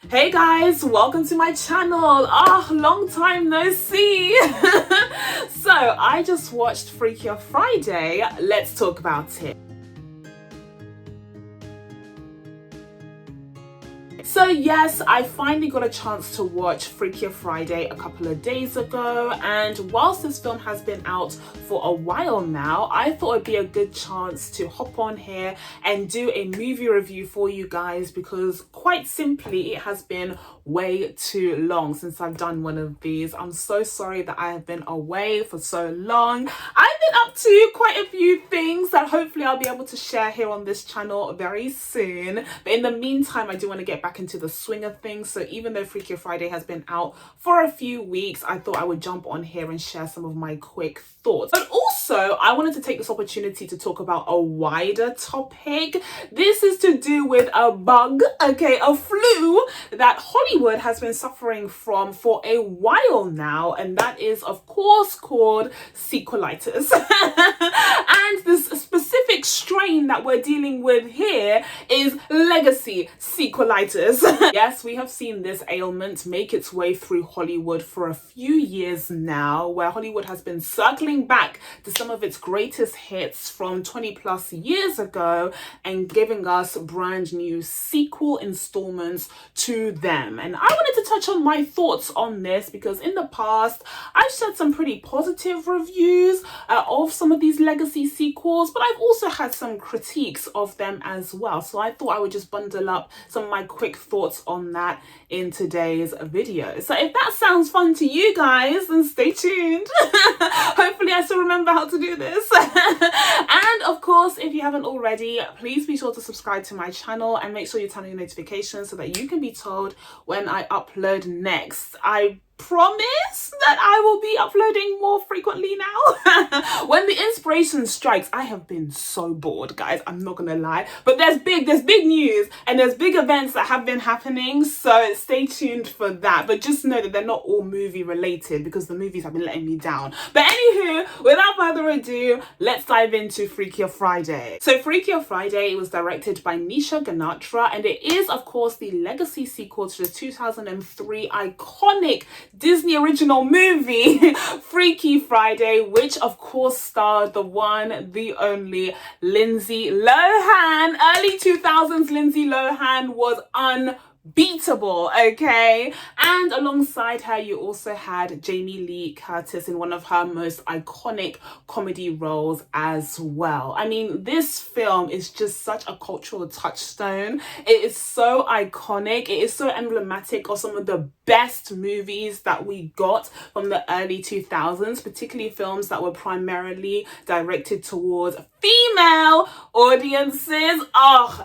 Hey guys, welcome to my channel. Long time no see. So I just watched Freakier Friday. Let's talk about it. So yes, I finally got a chance to watch Freakier Friday a couple of days ago, and whilst this film has been out for a while now, I thought it'd be a good chance to hop on here and do a movie review for you guys, because quite simply it has been way too long since I've done one of these. I'm so sorry that I have been away for so long. I've been up to quite a few things that hopefully I'll be able to share here on this channel very soon, but in the meantime I do want to get back into the swing of things. So even though Freakier Friday has been out for a few weeks, I thought I would jump on here and share some of my quick thoughts. But also I wanted to take this opportunity to talk about a wider topic. This is to do with a bug, a flu that Hollywood has been suffering from for a while now, and that is of course called sequelitis. And this specific strain that we're dealing with here is Legacy Sequelitis. Yes, we have seen this ailment make its way through Hollywood for a few years now, where Hollywood has been circling back to some of its greatest hits from 20 plus years ago and giving us brand new sequel installments to them. And I wanted to touch on my thoughts on this because in the past I've shared some pretty positive reviews of some of these legacy sequels, but I've also had some critiques of them as well. So I thought I would just bundle up some of my quick thoughts on that in today's video. So if that sounds fun to you guys, then stay tuned. Hopefully I still remember how to do this. And of course, if you haven't already, please be sure to subscribe to my channel and make sure you turn on your notifications so that you can be told when I upload next. I promise that I will be uploading more frequently now. When the inspiration strikes. I have been so bored, guys, I'm not gonna lie, but there's big news and there's big events that have been happening, so stay tuned for that. But just know that they're not all movie related because the movies have been letting me down. But anywho, without further ado, let's dive into Freakier Friday. So Freakier Friday was directed by Nisha Ganatra, and it is of course the legacy sequel to the 2003 iconic Disney original movie Freaky Friday, which of course starred the one, the only Lindsay Lohan. Early 2000s Lindsay Lohan was unbeatable, okay? And alongside her you also had Jamie Lee Curtis in one of her most iconic comedy roles as well. I mean, this film is just such a cultural touchstone. It is so iconic, it is so emblematic of some of the best movies that we got from the early 2000s, particularly films that were primarily directed towards female audiences.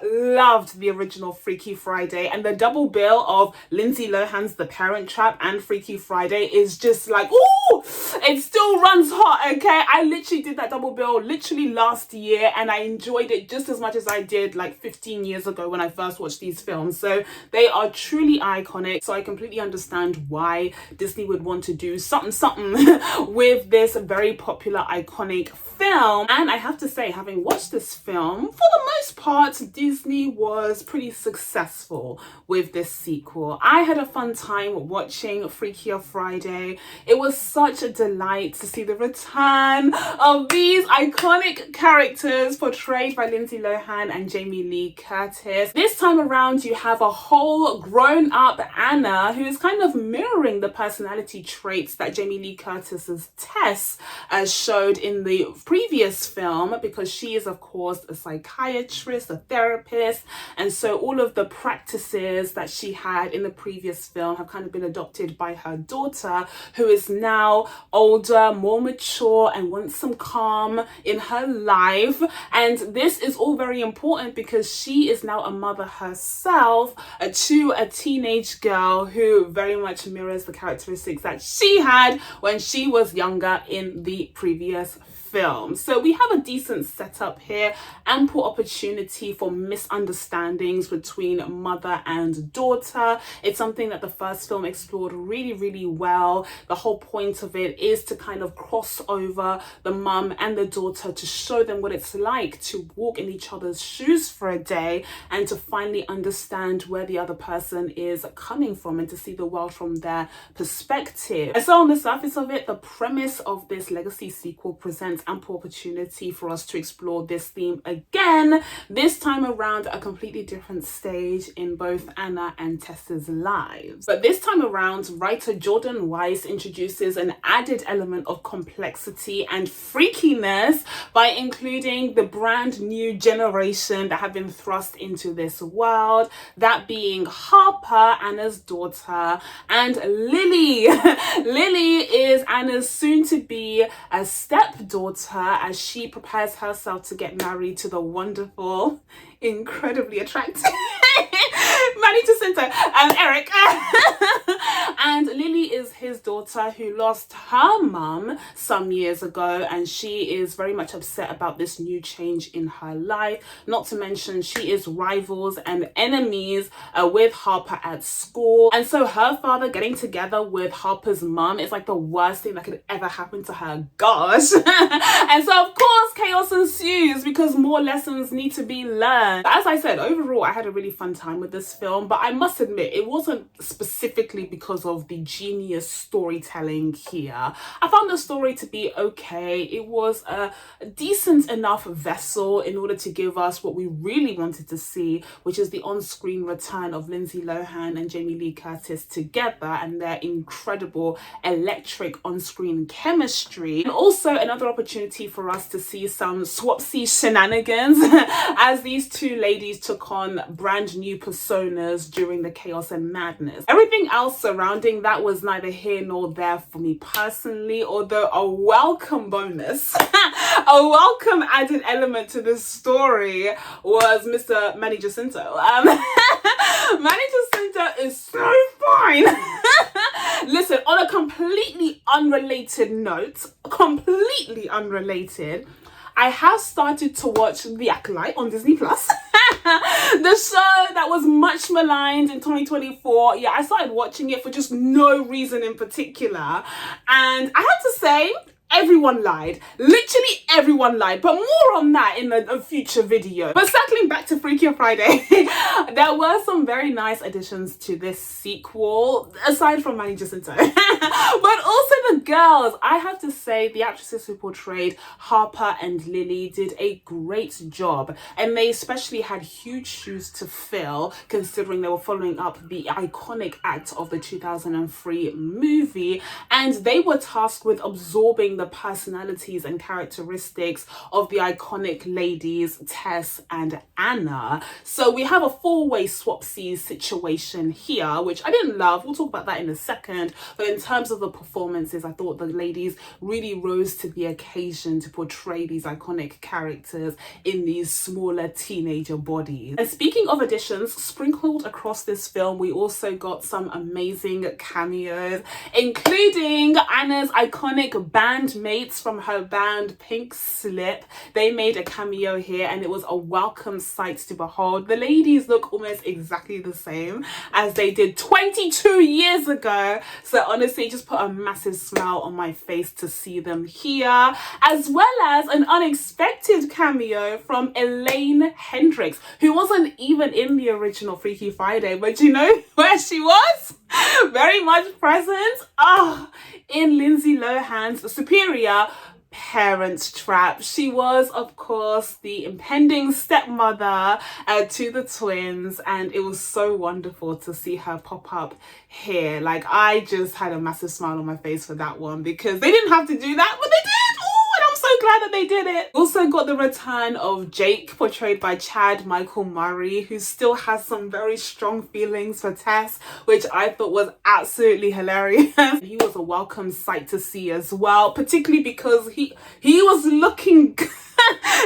Loved the original Freaky Friday, and the double bill of Lindsay Lohan's The Parent Trap and Freaky Friday is just like, ooh, it still runs hot, okay? I literally did that double bill literally last year and I enjoyed it just as much as I did like 15 years ago when I first watched these films. So they are truly iconic, so I completely understand why Disney would want to do something with this very popular iconic film. And I have to say, having watched this film, for the most part Disney was pretty successful with this sequel. I had a fun time watching Freakier Friday. It was such a delight to see the return of these iconic characters portrayed by Lindsay Lohan and Jamie Lee Curtis. This time around you have a whole grown-up Anna who is kind of mirroring the personality traits that Jamie Lee Curtis's Tess showed in the previous film, because she is of course a psychiatrist, a therapist, and so all of the practices that she had in the previous film have kind of been adopted by her daughter, who is now older, more mature, and wants some calm in her life. And this is all very important because she is now a mother herself to a teenage girl who very much mirrors the characteristics that she had when she was younger in the previous film. So we have a decent setup here, ample opportunity for misunderstandings between mother and daughter. It's something that the first film explored really, really well. The whole point of it is to kind of cross over the mum and the daughter to show them what it's like to walk in each other's shoes for a day and to finally understand where the other person is coming from and to see the world from their perspective. And so on the surface of it, the premise of this Legacy sequel presents ample opportunity for us to explore this theme again, this time around at a completely different stage in both Anna and Tessa's lives. But this time around, writer Jordan Weiss introduces an added element of complexity and freakiness by including the brand new generation that have been thrust into this world, that being Harper, Anna's daughter, and Lily. Lily is Anna's soon-to-be a stepdaughter as she prepares herself to get married to the wonderful, incredibly attractive Manny Jacinto and Eric. And Lily is his daughter who lost her mum some years ago, and she is very much upset about this new change in her life. Not to mention she is rivals and enemies with Harper at school, and so her father getting together with Harper's mum is like the worst thing that could ever happen to her. Gosh. And so of course chaos ensues because more lessons need to be learned. As I said, overall I had a really fun time with this film, but I must admit it wasn't specifically because of the genius storytelling here. I found the story to be okay. It was a decent enough vessel in order to give us what we really wanted to see, which is the on-screen return of Lindsay Lohan and Jamie Lee Curtis together and their incredible electric on-screen chemistry, and also another opportunity for us to see some swapsy shenanigans as these two ladies took on brand new personas during the chaos and madness. Everything else surrounding that was neither here nor there for me personally, although a welcome bonus, a welcome added element to this story was Mr. Manny Jacinto. Manny Jacinto is so fine. Listen, on a completely unrelated note, I have started to watch The Acolyte on Disney Plus. The show that was much maligned in 2024. Yeah, I started watching it for just no reason in particular. And I have to say, everyone lied. Literally everyone lied. But more on that in a future video. But circling back to Freakier Friday, there were some very nice additions to this sequel, aside from Manny Jacinto. But also the girls. I have to say the actresses who portrayed Harper and Lily did a great job. And they especially had huge shoes to fill, considering they were following up the iconic act of the 2003 movie. And they were tasked with absorbing the personalities and characteristics of the iconic ladies Tess and Anna. So we have a four-way swapsies situation here, which I didn't love. We'll talk about that in a second. But in terms of the performances, I thought the ladies really rose to the occasion to portray these iconic characters in these smaller teenager bodies. And speaking of additions, sprinkled across this film, we also got some amazing cameos, including Anna's iconic bandmates from her band Pink Slip. They made a cameo here and it was a welcome sight to behold. The ladies look almost exactly the same as they did 22 years ago. So honestly, just put a massive smile on my face to see them here, as well as an unexpected cameo from Elaine Hendricks, who wasn't even in the original Freaky Friday, but you know where she was? Very much present in Lindsay Lohan's superior Parent Trap. She was, of course, the impending stepmother to the twins, and it was so wonderful to see her pop up here. Like, I just had a massive smile on my face for that one because they didn't have to do that, but they did. So glad that they did it. Also got the return of Jake, portrayed by Chad Michael Murray, who still has some very strong feelings for Tess, which I thought was absolutely hilarious. He was a welcome sight to see as well, particularly because he was looking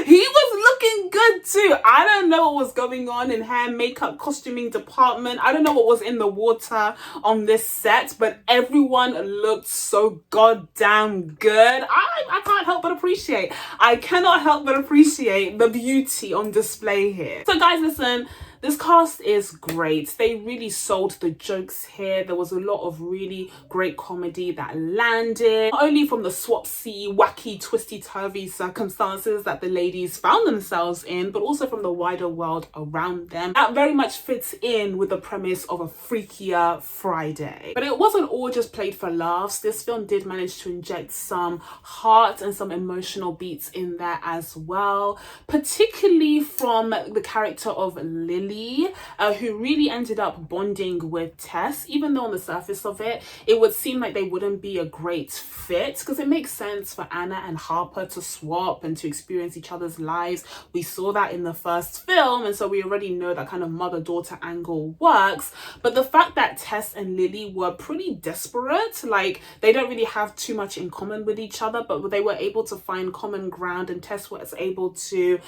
He was looking good too. I don't know what was going on in hair, makeup, costuming department. I don't know what was in the water on this set, but everyone looked so goddamn good. I can't help but appreciate. I cannot help but appreciate the beauty on display here. So guys, listen, this cast is great. They really sold the jokes here. There was a lot of really great comedy that landed, not only from the swapsy, wacky, twisty-turvy circumstances that the ladies found themselves in, but also from the wider world around them. That very much fits in with the premise of a Freakier Friday. But it wasn't all just played for laughs. This film did manage to inject some heart and some emotional beats in there as well, particularly from the character of Lily, who really ended up bonding with Tess, even though on the surface of it, it would seem like they wouldn't be a great fit, because it makes sense for Anna and Harper to swap and to experience each other's lives. We saw that in the first film, and so we already know that kind of mother-daughter angle works. But the fact that Tess and Lily were pretty desperate, like they don't really have too much in common with each other, but they were able to find common ground, and Tess was able to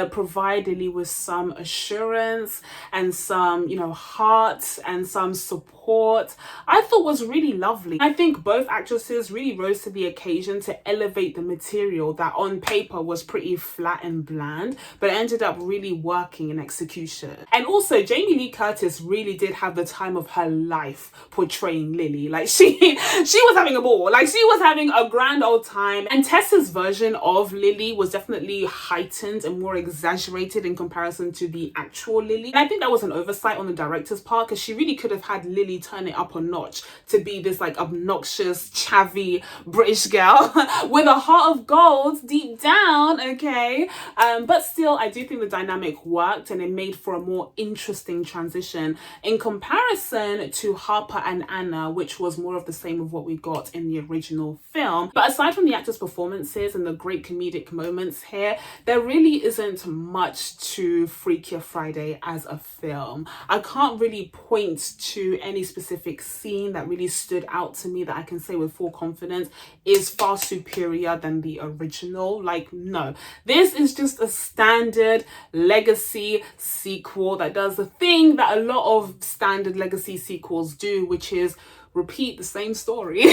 provide Lily with some assurance and some, heart and some support, I thought was really lovely. I think both actresses really rose to the occasion to elevate the material that on paper was pretty flat and bland, but ended up really working in execution. And also Jamie Lee Curtis really did have the time of her life portraying Lily. Like she was having a ball, like she was having a grand old time. And Tessa's version of Lily was definitely heightened and more exaggerated in comparison to the actual Lily. And I think that was an oversight on the director's part, because she really could have had Lily turn it up a notch to be this like obnoxious, chavvy British girl with a heart of gold deep down, okay? But still, I do think the dynamic worked, and it made for a more interesting transition in comparison to Harper and Anna, which was more of the same of what we got in the original film. But aside from the actors' performances and the great comedic moments here, there really isn't much to Freakier Friday as a film. I can't really point to any specific scene that really stood out to me that I can say with full confidence is far superior than the original. Like, no, this is just a standard Legacy sequel that does the thing that a lot of standard Legacy sequels do, which is repeat the same story.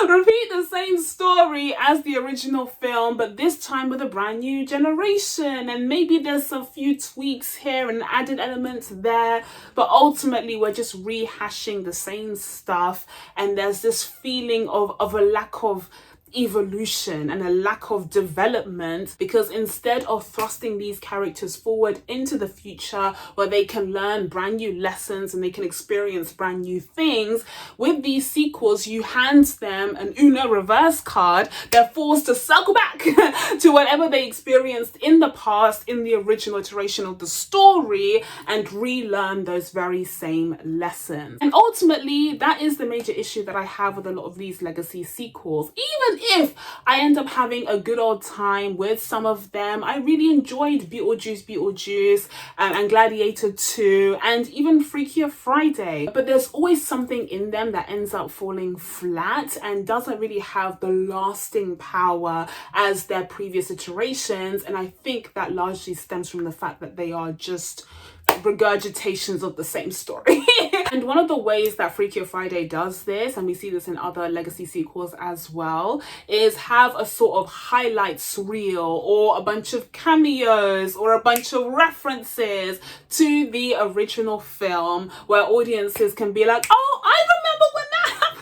Repeat the same story as the original film, but this time with a brand new generation. And maybe there's a few tweaks here and added elements there, but ultimately we're just rehashing the same stuff. And there's this feeling of a lack of evolution and a lack of development, because instead of thrusting these characters forward into the future where they can learn brand new lessons and they can experience brand new things, with these sequels you hand them an Uno reverse card. They're forced to circle back to whatever they experienced in the past in the original iteration of the story and relearn those very same lessons. And ultimately that is the major issue that I have with a lot of these Legacy sequels. Even if I end up having a good old time with some of them, I really enjoyed Beetlejuice, and Gladiator 2, and even Freakier Friday. But there's always something in them that ends up falling flat and doesn't really have the lasting power as their previous iterations. And I think that largely stems from the fact that they are just regurgitations of the same story. And one of the ways that Freakier Friday does this, and we see this in other Legacy sequels as well, is have a sort of highlights reel or a bunch of cameos or a bunch of references to the original film where audiences can be like, oh, I remember when that happened.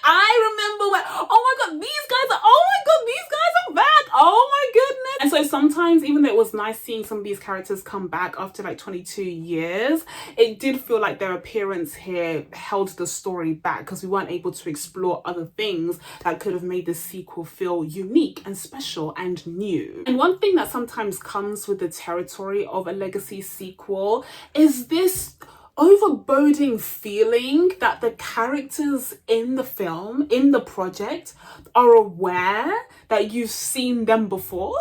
I remember when, oh my god, these guys are, oh my god, these guys are back, oh my goodness. And so sometimes, even though it was nice seeing some of these characters come back after like 22 years, it did feel like their appearance here held the story back, because we weren't able to explore other things that could have made the sequel feel unique and special and new. And one thing that sometimes comes with the territory of a Legacy sequel is this overboding feeling that the characters in the film, in the project, are aware that you've seen them before.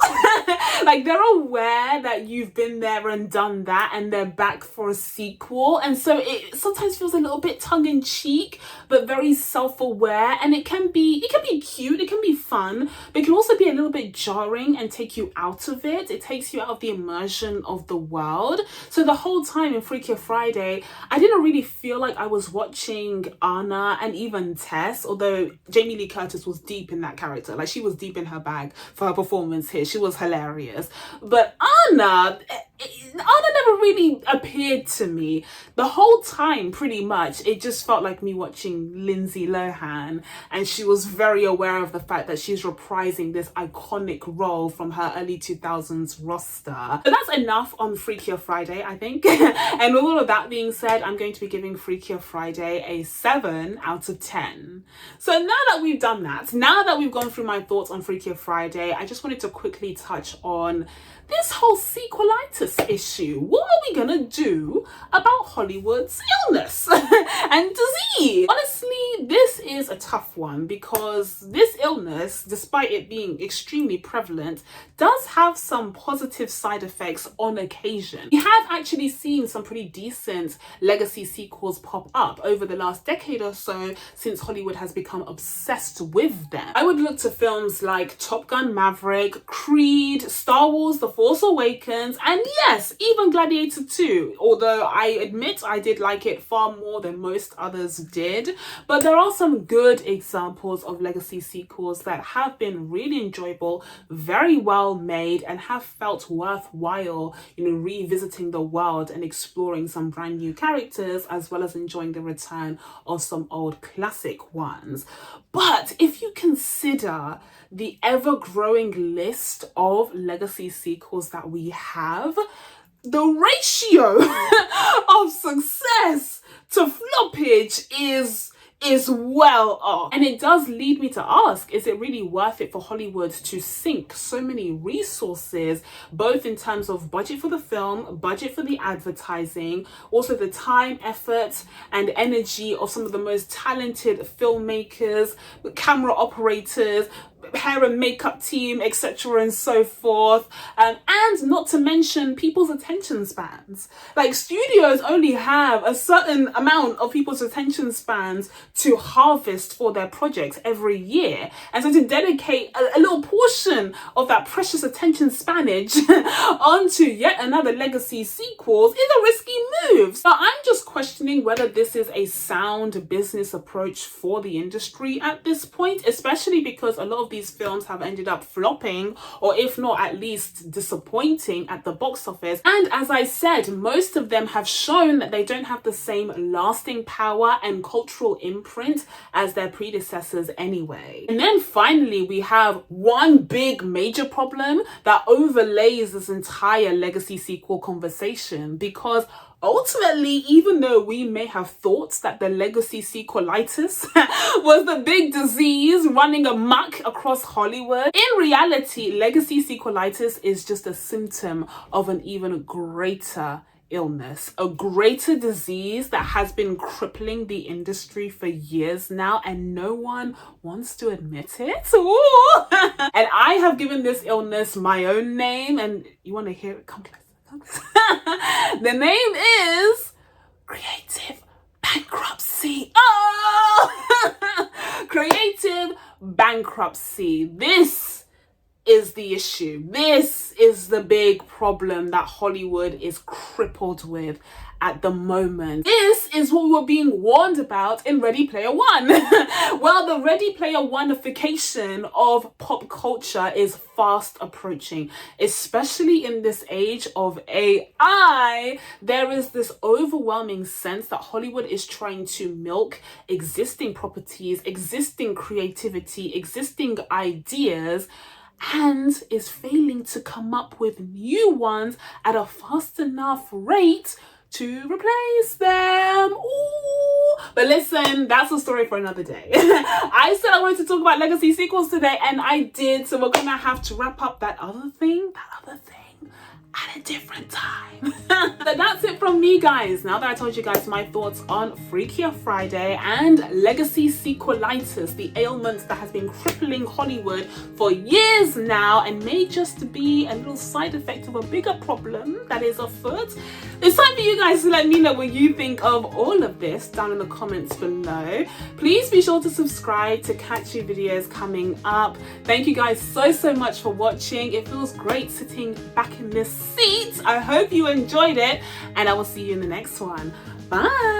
Like, they're aware that you've been there and done that, and they're back for a sequel. And so it sometimes feels a little bit tongue-in-cheek, but very self-aware. And it can be cute, it can be fun, but it can also be a little bit jarring and take you out of it. It takes you out of the immersion of the world. So the whole time in Freakier Friday, I didn't really feel like I was watching Anna and even Tess, although Jamie Lee Curtis was deep in that character. Like, she was deep in her bag for her performance here. She was hilarious. But Anna never really appeared to me. The whole time, pretty much, it just felt like me watching Lindsay Lohan, and she was very aware of the fact that she's reprising this iconic role from her early 2000s roster. So that's enough on Freakier Friday, I think. And with all of that being said, I'm going to be giving Freakier Friday a 7 out of 10. So now that we've done that, now that we've gone through my thoughts on Freakier Friday, I just wanted to quickly touch on this whole sequelitis issue. What are we gonna do about Hollywood's illness and disease? Honestly, this is a tough one because this illness, despite it being extremely prevalent, does have some positive side effects on occasion. We have actually seen some pretty decent legacy sequels pop up over the last decade or so since Hollywood has become obsessed with them. I would look to films like Top Gun Maverick, Creed, Star Wars The Force Awakens, and yes, even Gladiator 2, although I admit I did like it far more than most others did. But there are some good examples of legacy sequels that have been really enjoyable, very well made, and have felt worthwhile, revisiting the world and exploring some brand new characters, as well as enjoying the return of some old classic ones. But if you consider the ever-growing list of legacy sequels that we have, the ratio of success to floppage is well off. And it does lead me to ask, is it really worth it for Hollywood to sink so many resources, both in terms of budget for the film, budget for the advertising, also the time, effort, and energy of some of the most talented filmmakers, camera operators, hair and makeup team, etc. and so forth, and not to mention people's attention spans. Like, studios only have a certain amount of people's attention spans to harvest for their projects every year, and so to dedicate a little portion of that precious attention spanage onto yet another legacy sequels is a risky move. So I'm just questioning whether this is a sound business approach for the industry at this point, especially because a lot of these films have ended up flopping, or if not at least disappointing at the box office. And as I said, most of them have shown that they don't have the same lasting power and cultural imprint as their predecessors anyway. And then finally, we have one big major problem that overlays this entire legacy sequel conversation, because ultimately, even though we may have thought that the legacy sequelitis was the big disease running amok across Hollywood, in reality, legacy sequelitis is just a symptom of an even greater illness, a greater disease that has been crippling the industry for years now, and no one wants to admit it. Ooh. And I have given this illness my own name, and you want to hear it? Come closer. The name is creative bankruptcy. Oh! Creative bankruptcy. This is the issue. This is the big problem that Hollywood is crippled with at the moment. This is what we were being warned about in Ready Player One. Well, the Ready Player One-ification of pop culture is fast approaching, especially in this age of AI. There is this overwhelming sense that Hollywood is trying to milk existing properties, existing creativity, existing ideas, and is failing to come up with new ones at a fast enough rate to replace them. Ooh. But listen, that's a story for another day. I said I wanted to talk about legacy sequels today, and I did, so we're gonna have to wrap up that other thing at a different time. So that's it from me, guys. Now that I told you guys my thoughts on Freakier Friday and Legacy Sequelitis, the ailment that has been crippling Hollywood for years now and may just be a little side effect of a bigger problem that is afoot, it's time for you guys to let me know what you think of all of this down in the comments below. Please be sure to subscribe to catch new videos coming up. Thank you guys so much for watching. It feels great sitting back in this seat. I hope you enjoyed it, and I will see you in the next one. Bye.